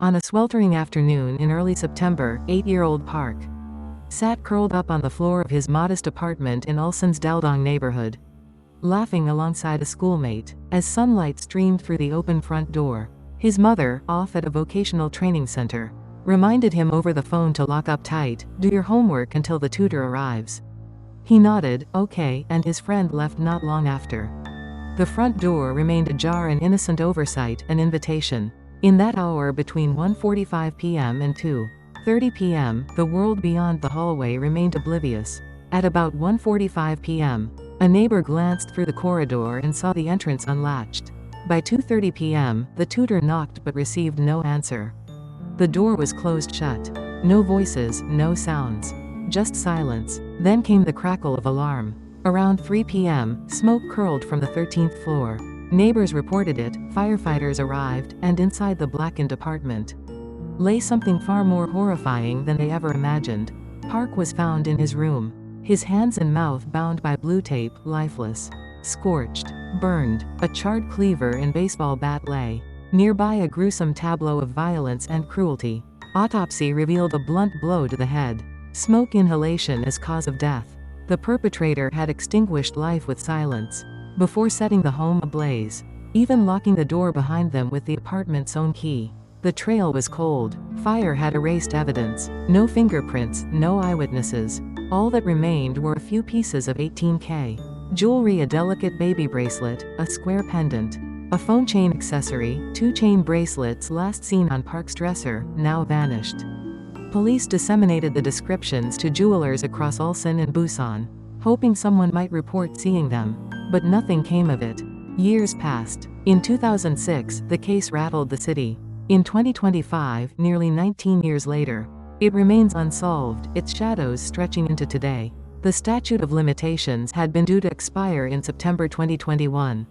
On a sweltering afternoon in early September, 8-year-old Park sat curled up on the floor of his modest apartment in Ulsan's Daldong neighborhood, laughing alongside a schoolmate, as sunlight streamed through the open front door. His mother, off at a vocational training center, reminded him over the phone to lock up tight, do your homework until the tutor arrives. He nodded, okay, and his friend left not long after. The front door remained ajar, an innocent oversight, an invitation. In that hour between 1:45 p.m. and 2:30 p.m., the world beyond the hallway remained oblivious. At about 1:45 p.m., a neighbor glanced through the corridor and saw the entrance unlatched. By 2:30 p.m., the tutor knocked but received no answer. The door was closed shut. No voices, no sounds. Just silence. Then came the crackle of alarm. Around 3 p.m., smoke curled from the 13th floor. Neighbors reported it, firefighters arrived, and inside the blackened apartment lay something far more horrifying than they ever imagined. Park was found in his room, his hands and mouth bound by blue tape, lifeless, scorched, burned. A charred cleaver and baseball bat lay nearby, a gruesome tableau of violence and cruelty. Autopsy revealed a blunt blow to the head. Smoke inhalation as cause of death. The perpetrator had extinguished life with silence before setting the home ablaze, even locking the door behind them with the apartment's own key. The trail was cold. Fire had erased evidence. No fingerprints, no eyewitnesses. All that remained were a few pieces of 18K jewelry, a delicate baby bracelet, a square pendant, a phone chain accessory, 2 chain bracelets last seen on Park's dresser, now vanished. Police disseminated the descriptions to jewelers across Ulsan and Busan, hoping someone might report seeing them. But nothing came of it. Years passed. In 2006, the case rattled the city. In 2025, nearly 19 years later, it remains unsolved, its shadows stretching into today. The statute of limitations had been due to expire in September 2021.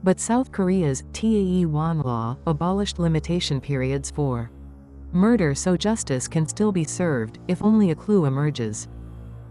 But South Korea's Taewon law abolished limitation periods for murder, so justice can still be served if only a clue emerges.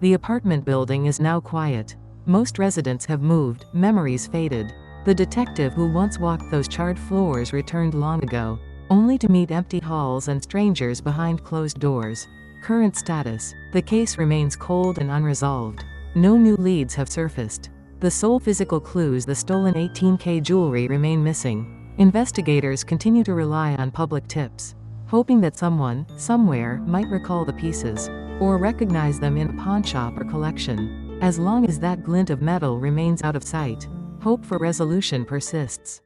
The apartment building is now quiet. Most residents have moved, memories faded. The detective who once walked those charred floors returned long ago, only to meet empty halls and strangers behind closed doors. Current status: the case remains cold and unresolved. No new leads have surfaced. The sole physical clues, the stolen 18K jewelry, remain missing. Investigators continue to rely on public tips, hoping that someone, somewhere, might recall the pieces, or recognize them in a pawn shop or collection. As long as that glint of metal remains out of sight, hope for resolution persists.